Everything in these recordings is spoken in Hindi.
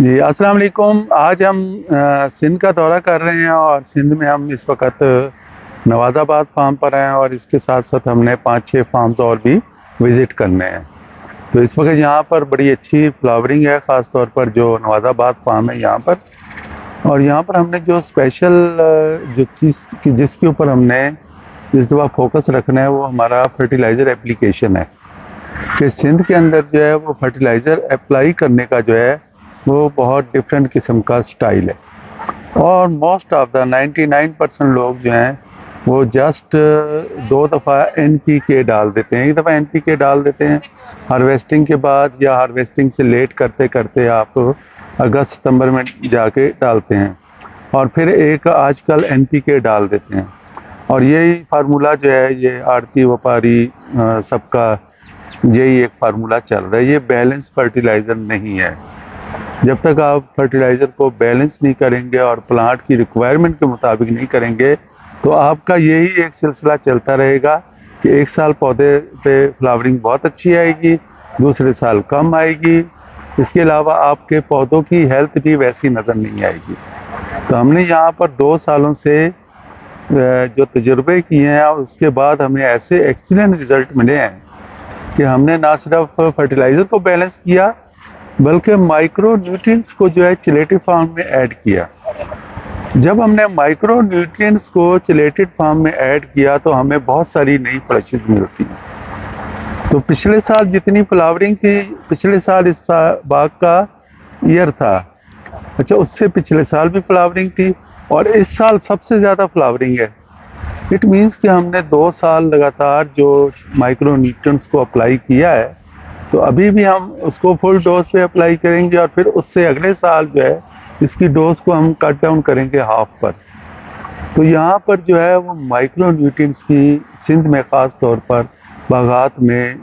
जी, अस्सलाम वालेकुम। आज हम सिंध का दौरा कर रहे हैं और सिंध में हम इस वक़्त नवाज़ाबाद फार्म पर हैं और इसके साथ-साथ हमने 5-6 फार्म्स और भी विज़िट करने हैं। तो इस वक़्त यहाँ पर बड़ी अच्छी फ्लावरिंग है, ख़ास तौर पर जो नवाज़ाबाद फार्म है यहाँ पर। और यहाँ पर हमने जो स्पेशल जो चीज़ की जिसके ऊपर हमने इस दफ़ा फ़ोकस रखना है वो हमारा फर्टिलाइज़र एप्लीकेशन है। कि सिंध के अंदर जो है वो फर्टिलाइज़र अप्लाई करने का जो है वो बहुत डिफरेंट किस्म का स्टाइल है और मोस्ट ऑफ द 99% लोग जो हैं वो जस्ट 2 दफ़ा एनपीके डाल देते हैं। एक दफ़ा एनपीके डाल देते हैं हार्वेस्टिंग के बाद या हार्वेस्टिंग से लेट करते करते आप अगस्त सितंबर में जाके डालते हैं और फिर एक आजकल एनपीके डाल देते हैं। और यही फार्मूला जो है ये आड़ती व्यापारी सबका यही एक फार्मूला चल रहा है। ये बैलेंस फर्टिलाइज़र नहीं है। जब तक आप फर्टिलाइज़र को बैलेंस नहीं करेंगे और प्लांट की रिक्वायरमेंट के मुताबिक नहीं करेंगे तो आपका यही एक सिलसिला चलता रहेगा कि एक साल पौधे पे फ्लावरिंग बहुत अच्छी आएगी, दूसरे साल कम आएगी। इसके अलावा आपके पौधों की हेल्थ भी वैसी नज़र नहीं आएगी। तो हमने यहाँ पर 2 सालों से जो तजुर्बे किए हैं और उसके बाद हमें ऐसे एक्सीलेंट रिज़ल्ट मिले हैं कि हमने ना सिर्फ फर्टिलाइज़र को बैलेंस किया बल्कि माइक्रो न्यूट्रिएंट्स को जो है चिलेटिव फार्म में ऐड किया। जब हमने माइक्रो न्यूट्रिएंट्स को चिलेटेड फार्म में ऐड किया तो हमें बहुत सारी नई फ्लशेज मिलती हैं। तो पिछले साल जितनी फ्लावरिंग थी, पिछले साल इस बाग का ईयर था, अच्छा उससे पिछले साल भी फ्लावरिंग थी और इस साल सबसे ज़्यादा फ्लावरिंग है। इट मीन्स कि हमने 2 साल लगातार जो माइक्रो न्यूट्रिएंट्स को अप्लाई किया है तो अभी भी हम उसको फुल डोज पे अप्लाई करेंगे और फिर उससे अगले साल जो है इसकी डोज को हम कट डाउन करेंगे हाफ पर। तो यहाँ पर जो है वो माइक्रो न्यूट्रिएंट्स की सिंध में ख़ास तौर पर बागात में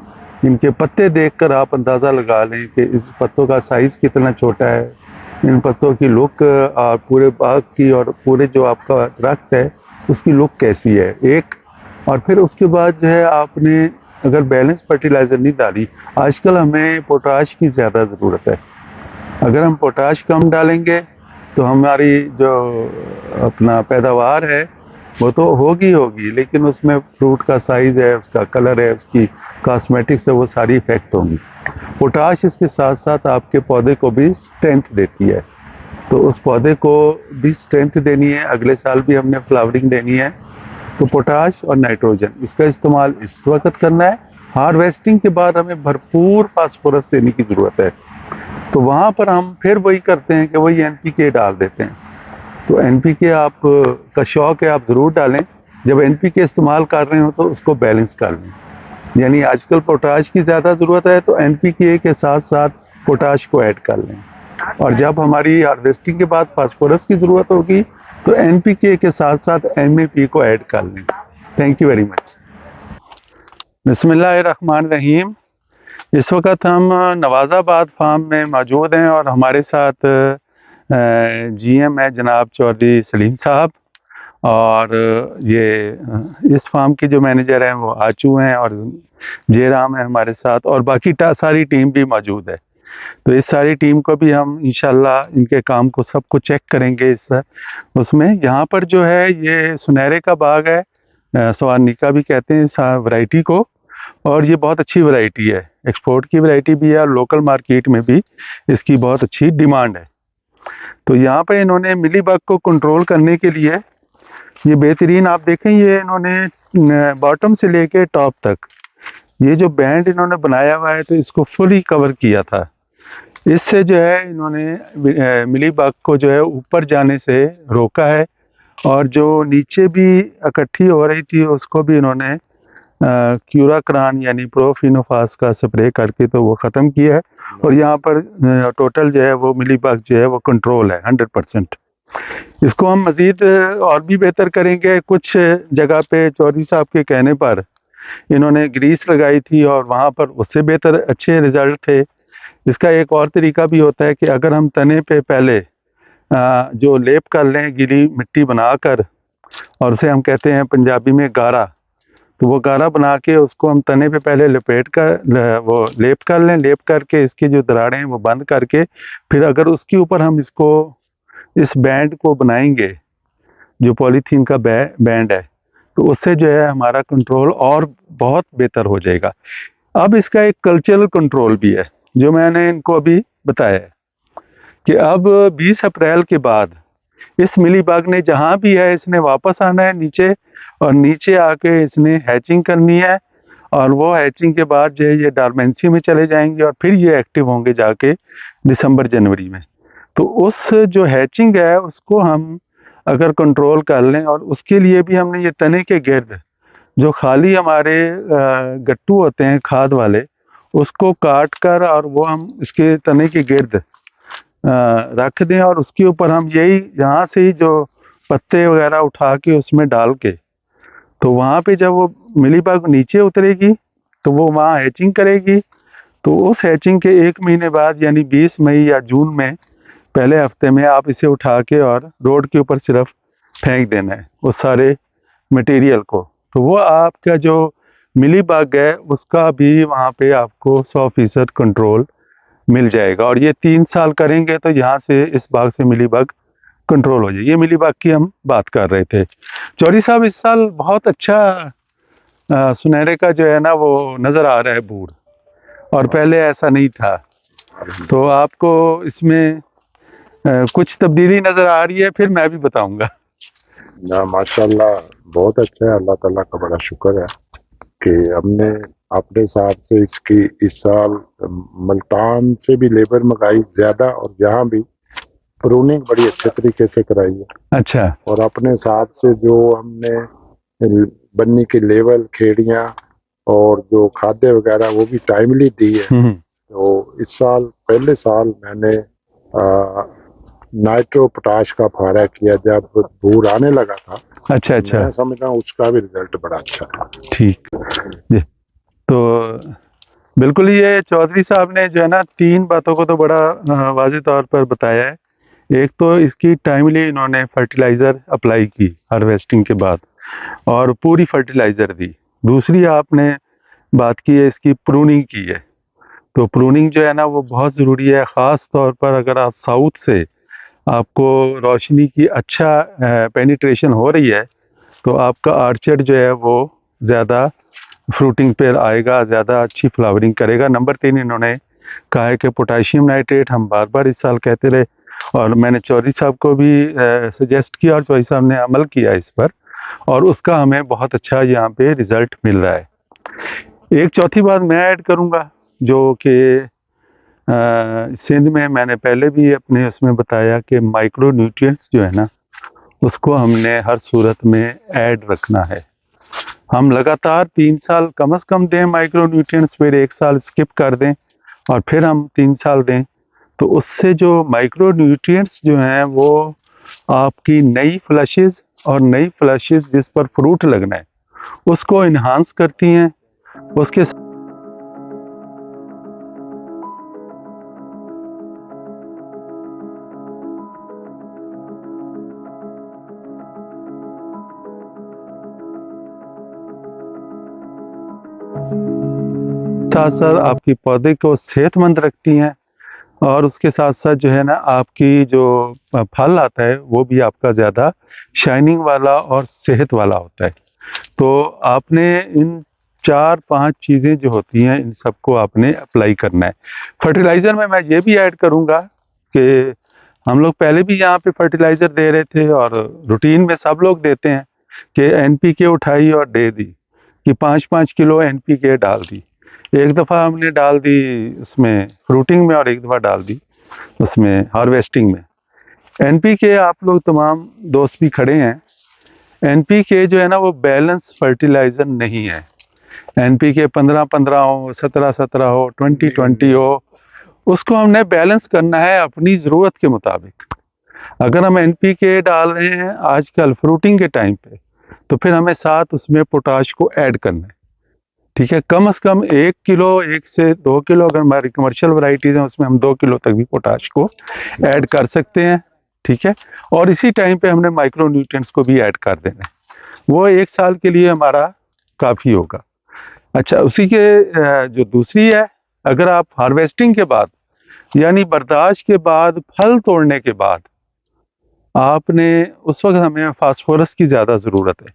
इनके पत्ते देखकर आप अंदाज़ा लगा लें कि इस पत्तों का साइज़ कितना छोटा है, इन पत्तों की लुक पूरे बाग की और पूरे जो आपका दरख्त है उसकी लुक कैसी है एक। और फिर उसके बाद जो है आपने अगर बैलेंस फर्टिलाइज़र नहीं डाली, आजकल हमें पोटाश की ज़्यादा ज़रूरत है। अगर हम पोटाश कम डालेंगे तो हमारी जो अपना पैदावार है वो तो होगी लेकिन उसमें फ्रूट का साइज़ है, उसका कलर है, उसकी कॉस्मेटिक्स है, वो सारी इफ़ेक्ट होंगी। पोटाश इसके साथ साथ आपके पौधे को भी स्ट्रेंथ देती है, तो उस पौधे को भी स्ट्रेंथ देनी है, अगले साल भी हमने फ्लावरिंग देनी है। तो पोटाश और नाइट्रोजन इसका इस्तेमाल इस वक्त करना है। हार्वेस्टिंग के बाद हमें भरपूर फास्फोरस देने की ज़रूरत है, तो वहाँ पर हम फिर वही करते हैं कि वही एनपीके डाल देते हैं। तो एनपीके आप का शौक है आप ज़रूर डालें, जब एनपीके इस्तेमाल कर रहे हो तो उसको बैलेंस कर लें। यानी आजकल पोटाश की ज़्यादा ज़रूरत है तो एनपीके के साथ साथ पोटाश को ऐड कर लें और जब हमारी हार्वेस्टिंग के बाद फास्फोरस की ज़रूरत होगी तो एनपीके के साथ साथ एमएपी को ऐड कर लें। Thank you very much. बिस्मिल्लाहिर्रहमानिर्रहीम। इस वक्त हम नवाज़ाबाद फार्म में मौजूद हैं और हमारे साथ जीएम है जनाब चौधरी सलीम साहब और ये इस फार्म के जो मैनेजर हैं वो आचू हैं और जयराम है हमारे साथ और बाकी सारी टीम भी मौजूद है। तो इस सारी टीम को भी हम इंशाल्लाह इनके काम को सबको चेक करेंगे इस उसमें। यहाँ पर जो है ये सुनहरे का बाग है, सवारनिका भी कहते हैं इस वैरायटी को, और ये बहुत अच्छी वैरायटी है, एक्सपोर्ट की वैरायटी भी है और लोकल मार्केट में भी इसकी बहुत अच्छी डिमांड है। तो यहाँ पे इन्होंने मिली बग को कंट्रोल करने के लिए ये बेहतरीन आप देखें, ये इन्होंने बॉटम से लेके टॉप तक ये जो बैंड इन्होंने बनाया हुआ है तो इसको फुली कवर किया था। इससे जो है इन्होंने मिली बग को जो है ऊपर जाने से रोका है और जो नीचे भी इकट्ठी हो रही थी उसको भी इन्होंने क्यूराक्रान यानी प्रोफिनोफास का स्प्रे करके तो वो ख़त्म किया है और यहाँ पर टोटल जो है वो मिली बग जो है वो कंट्रोल है 100%। इसको हम मज़ीद और भी बेहतर करेंगे। कुछ जगह पे चौधरी साहब के कहने पर इन्होंने ग्रीस लगाई थी और वहाँ पर उससे बेहतर अच्छे रिज़ल्ट थे। इसका एक और तरीका भी होता है कि अगर हम तने पे पहले जो लेप कर लें गीली मिट्टी बनाकर, और उसे हम कहते हैं पंजाबी में गारा, तो वो गारा बना के उसको हम तने पे पहले लपेट कर वो लेप कर लें। लेप करके इसकी जो दरारें हैं वो बंद करके फिर अगर उसके ऊपर हम इसको इस बैंड को बनाएंगे, जो पॉलीथीन का बैंड है, तो उससे जो है हमारा कंट्रोल और बहुत बेहतर हो जाएगा। अब इसका एक कल्चरल कंट्रोल भी है जो मैंने इनको अभी बताया है कि अब 20 अप्रैल के बाद इस मिलीबग ने जहाँ भी है इसने वापस आना है नीचे, और नीचे आके इसने हैचिंग करनी है, और वो हैचिंग के बाद जो है ये डॉर्मेंसी में चले जाएंगे और फिर ये एक्टिव होंगे जाके दिसंबर जनवरी में। तो उस जो हैचिंग है उसको हम अगर कंट्रोल कर लें, और उसके लिए भी हमने ये तने के गिर्द जो खाली हमारे गट्टू होते हैं खाद वाले, उसको काट कर और वो हम इसके तने के गिर्द रख दें, और उसके ऊपर हम यही यहाँ से ही जो पत्ते वगैरह उठा के उसमें डाल के, तो वहाँ पे जब वो मिलीबग नीचे उतरेगी तो वो वहाँ हैचिंग करेगी। तो उस हैचिंग के 1 महीने बाद यानी 20 मई या जून में पहले हफ्ते में आप इसे उठा के और रोड के ऊपर सिर्फ फेंक देना है उस सारे मटेरियल को। तो वो आपका जो मिलीबग है उसका भी वहाँ पे आपको 100% कंट्रोल मिल जाएगा। और ये 3 साल करेंगे तो यहाँ से इस बाग से मिलीबग कंट्रोल हो जाएगी। ये मिलीबग की हम बात कर रहे थे। चौधरी साहब इस साल बहुत अच्छा सुनहरे का जो है ना वो नज़र आ रहा है बूढ़, और पहले ऐसा नहीं था। तो आपको इसमें कुछ तब्दीली नज़र आ रही है, फिर मैं भी बताऊंगा। ना माशाल्लाह बहुत अच्छा है, अल्लाह ताला का बड़ा शुक्र है कि हमने अपने हिसाब से इसकी इस साल मुल्तान से भी लेबर मंगाई ज्यादा और यहाँ भी प्रूनिंग बड़ी अच्छे तरीके से कराई है। अच्छा। और अपने हिसाब से जो हमने बन्नी की लेवल खेड़ियाँ और जो खाद्य वगैरह वो भी टाइमली दी है। तो इस साल पहले साल मैंने नाइट्रो पोटाश का फुहारा किया जब बूढ़ आने लगा था। अच्छा अच्छा। मैं समझ रहा हूँ उसका भी रिजल्ट बड़ा अच्छा है। ठीक जी। तो बिल्कुल ये चौधरी साहब ने जो है ना 3 बातों को तो बड़ा वाज़ेह तौर पर बताया है। एक तो इसकी टाइमली इन्होंने फर्टिलाइज़र अप्लाई की हार्वेस्टिंग के बाद और पूरी फर्टिलाइज़र दी। दूसरी आपने बात की है इसकी प्रूनिंग की है। तो प्रूनिंग जो है ना वो बहुत ज़रूरी है, ख़ास तौर पर अगर आप साउथ से आपको रोशनी की अच्छा पेनिट्रेशन हो रही है तो आपका आर्चर्ड जो है वो ज़्यादा फ्रूटिंग पे आएगा, ज़्यादा अच्छी फ्लावरिंग करेगा। नंबर 3 इन्होंने कहा है कि पोटाशियम नाइट्रेट हम बार बार इस साल कहते रहे, और मैंने चौधरी साहब को भी सजेस्ट किया और चौधरी साहब ने अमल किया इस पर, और उसका हमें बहुत अच्छा यहाँ पे रिज़ल्ट मिल रहा है। एक चौथी बात मैं ऐड करूँगा जो कि सिंध में मैंने पहले भी अपने उसमें बताया कि माइक्रो न्यूट्रिएंट्स जो है ना उसको हमने हर सूरत में ऐड रखना है। हम लगातार 3 साल कम से कम दें माइक्रो न्यूट्रिएंट्स, फिर 1 साल स्किप कर दें और फिर हम 3 साल दें। तो उससे जो माइक्रो न्यूट्रिएंट्स जो हैं वो आपकी नई फ्लशेस और नई फ्लशेस जिस पर फ्रूट लगना है उसको इन्हांस करती हैं। उसके साथ साथ आपकी पौधे को सेहतमंद रखती हैं, और उसके साथ साथ जो है ना आपकी जो फल आता है वो भी आपका ज़्यादा शाइनिंग वाला और सेहत वाला होता है। तो आपने इन 4-5 चीज़ें जो होती हैं इन सबको आपने अप्लाई करना है। फर्टिलाइज़र में मैं ये भी ऐड करूँगा कि हम लोग पहले भी यहाँ पे फर्टिलाइज़र दे रहे थे और रूटीन में सब लोग देते हैं कि एनपीके उठाई और दे दी कि 5-5 किलो एनपीके डाल दी। एक दफ़ा हमने डाल दी उसमें फ्रूटिंग में और एक दफ़ा डाल दी उसमें हार्वेस्टिंग में। एनपीके आप लोग तमाम दोस्त भी खड़े हैं, एनपीके जो है ना वो बैलेंस फर्टिलाइज़र नहीं है। एनपीके 15-15 हो, 17-17 हो, 20-20 हो, उसको हमने बैलेंस करना है अपनी ज़रूरत के मुताबिक। अगर हम एनपीके डाल रहे हैं आजकल फ्रूटिंग के टाइम पे तो फिर हमें साथ उसमें पोटाश को ऐड करना है। ठीक है, कम से कम 1 किलो 1 से 2 किलो, अगर हमारी कमर्शियल वैरायटीज़ हैं उसमें हम 2 किलो तक भी पोटाश को ऐड कर सकते हैं। ठीक है, और इसी टाइम पे हमने माइक्रो न्यूट्रिएंट्स को भी ऐड कर देना है। वो 1 साल के लिए हमारा काफ़ी होगा। अच्छा, उसी के जो दूसरी है, अगर आप हार्वेस्टिंग के बाद यानी बर्दाश्त के बाद, फल तोड़ने के बाद आपने, उस वक्त हमें फास्फोरस की ज़्यादा ज़रूरत है।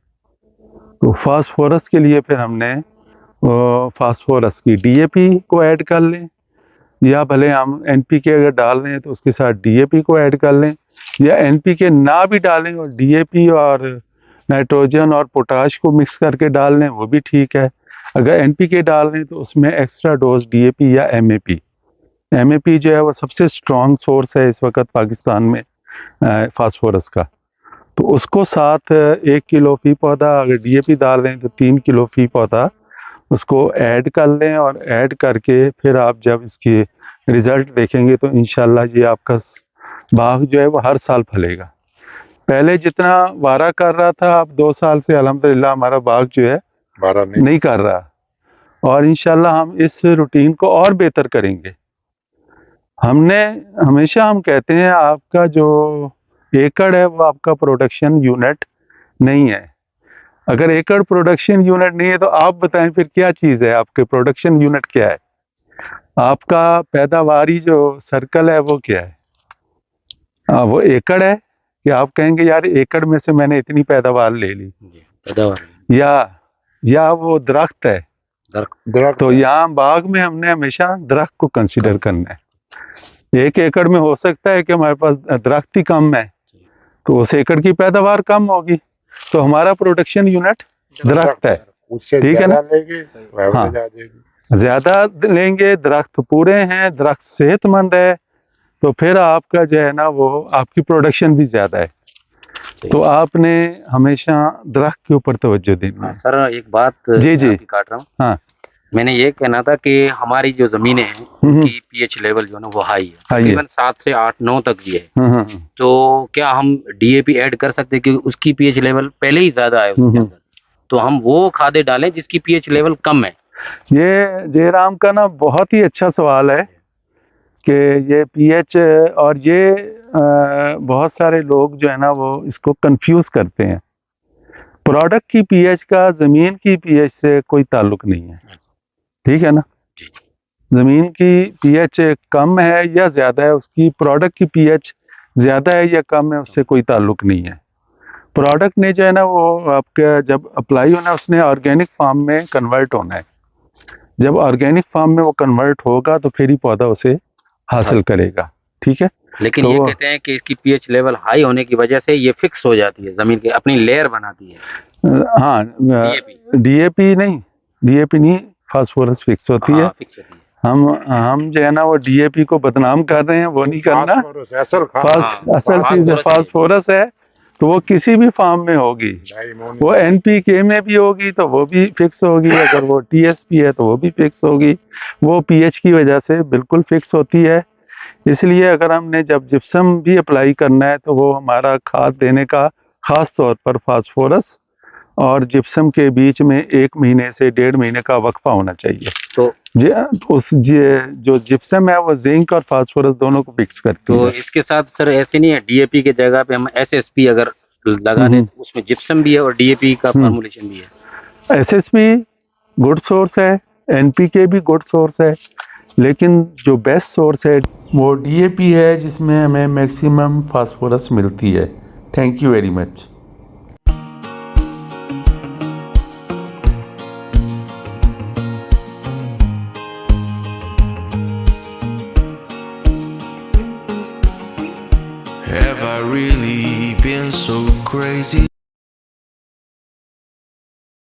तो फास्फोरस के लिए फिर हमने फास्फोरस की डीएपी को ऐड कर लें, या भले हम एनपीके अगर डाल रहे हैं तो उसके साथ डीएपी को ऐड कर लें, या एनपीके ना भी डालें और डीएपी और नाइट्रोजन और पोटाश को मिक्स करके डाल लें, वो भी ठीक है। अगर एनपीके डाल रहे हैं तो उसमें एक्स्ट्रा डोज डीएपी या एमएपी, एमएपी जो है वो सबसे स्ट्रॉन्ग सोर्स है इस वक्त पाकिस्तान में फास्फोरस का। तो उसको साथ 1 किलो फी पौधा, अगर डीएपी डाल रहे हैं तो 3 किलो फी पौधा उसको ऐड कर लें, और ऐड करके फिर आप जब इसके रिज़ल्ट देखेंगे तो इंशाल्लाह ये आपका बाग जो है वो हर साल फलेगा। पहले जितना वारा कर रहा था, अब 2 साल से अल्हम्दुलिल्लाह हमारा बाग जो है वारा नहीं कर रहा, और इंशाल्लाह हम इस रूटीन को और बेहतर करेंगे। हमेशा हम कहते हैं आपका जो एकड़ है वो आपका प्रोडक्शन यूनिट नहीं है। अगर एकड़ प्रोडक्शन यूनिट नहीं है तो आप बताएं फिर क्या चीज़ है, आपके प्रोडक्शन यूनिट क्या है, आपका पैदावारी जो सर्कल है वो क्या है? वो एकड़ है कि आप कहेंगे यार एकड़ में से मैंने इतनी पैदावार ले ली, या वो दरख्त है, दरख्त। तो यहाँ बाग में हमने हमेशा दरख्त को कंसीडर करना है। 1 एकड़ में हो सकता है कि हमारे पास दरख्त ही कम है, तो उस एकड़ की पैदावार कम होगी, तो हमारा प्रोडक्शन यूनिट दरख्त है, उससे ठीक है ना? हाँ, ज़्यादा लेंगे, दरख्त पूरे हैं, दरख्त सेहतमंद है, तो फिर आपका जो है ना वो आपकी प्रोडक्शन भी ज़्यादा है। तो आपने हमेशा दरख्त के ऊपर तवज्जो देनी है। सर एक बात जी जी, आपकी काट रहा हूँ। हाँ, मैंने ये कहना था कि हमारी जो जमीनें हैं उनकी पीएच लेवल जो है ना वो हाई है, तकरीबन 7 से 8, 9 तक भी है। तो क्या हम डीएपी ऐड कर सकते हैं, क्योंकि उसकी पीएच लेवल पहले ही ज्यादा है उसके अंदर, तो हम वो खादें डालें जिसकी पीएच लेवल कम है? ये जयराम का ना बहुत ही अच्छा सवाल है कि ये पीएच, और ये बहुत सारे लोग जो है ना वो इसको कंफ्यूज करते हैं। प्रोडक्ट की पीएच का ज़मीन की पीएच से कोई ताल्लुक नहीं है, ठीक है ना? ज़मीन की पीएच कम है या ज़्यादा है, उसकी प्रोडक्ट की पीएच ज़्यादा है या कम है, उससे कोई ताल्लुक नहीं है। प्रोडक्ट ने जो है ना वो आपका जब अप्लाई होना है, उसने ऑर्गेनिक फार्म में कन्वर्ट होना है। जब ऑर्गेनिक फार्म में वो कन्वर्ट होगा तो फिर ही पौधा उसे हासिल करेगा, ठीक है? लेकिन तो ये कहते हैं कि इसकी पीएच लेवल हाई होने की वजह से ये फिक्स हो जाती है, जमीन की अपनी लेयर बनाती है। हाँ, डीएपी नहीं, फास्फोरस फिक्स होती है। फिक्स होती है। हम जो है ना वो डीएपी को बदनाम कर रहे हैं, वो नहीं करना। असल चीज है फास्फोरस है, तो वो किसी भी फार्म में होगी, वो एनपीके में भी होगी तो वो भी फिक्स होगी, अगर वो टीएसपी है तो वो भी फिक्स होगी, वो पीएच की वजह से बिल्कुल फिक्स होती है। इसलिए अगर हमने जब जिप्सम भी अप्लाई करना है तो वो हमारा खाद देने का ख़ास तौर पर फास्फोरस और जिप्सम के बीच में 1 महीने से 1.5 महीने का वक्फा होना चाहिए। तो जो जिप्सम है वो जिंक और फास्फोरस दोनों को मिक्स करती है। तो इसके साथ सर ऐसे नहीं है डीएपी के जगह पे हम एसएसपी अगर लगा दें तो उसमें जिप्सम भी है और डीएपी का फॉर्मुलेशन भी है? एसएसपी गुड सोर्स है, एनपीके भी गुड सोर्स है, लेकिन जो बेस्ट सोर्स है वो डीएपी है, जिसमें हमें मैक्सिमम फास्फोरस मिलती है। Thank you very much. Have I really been so crazy?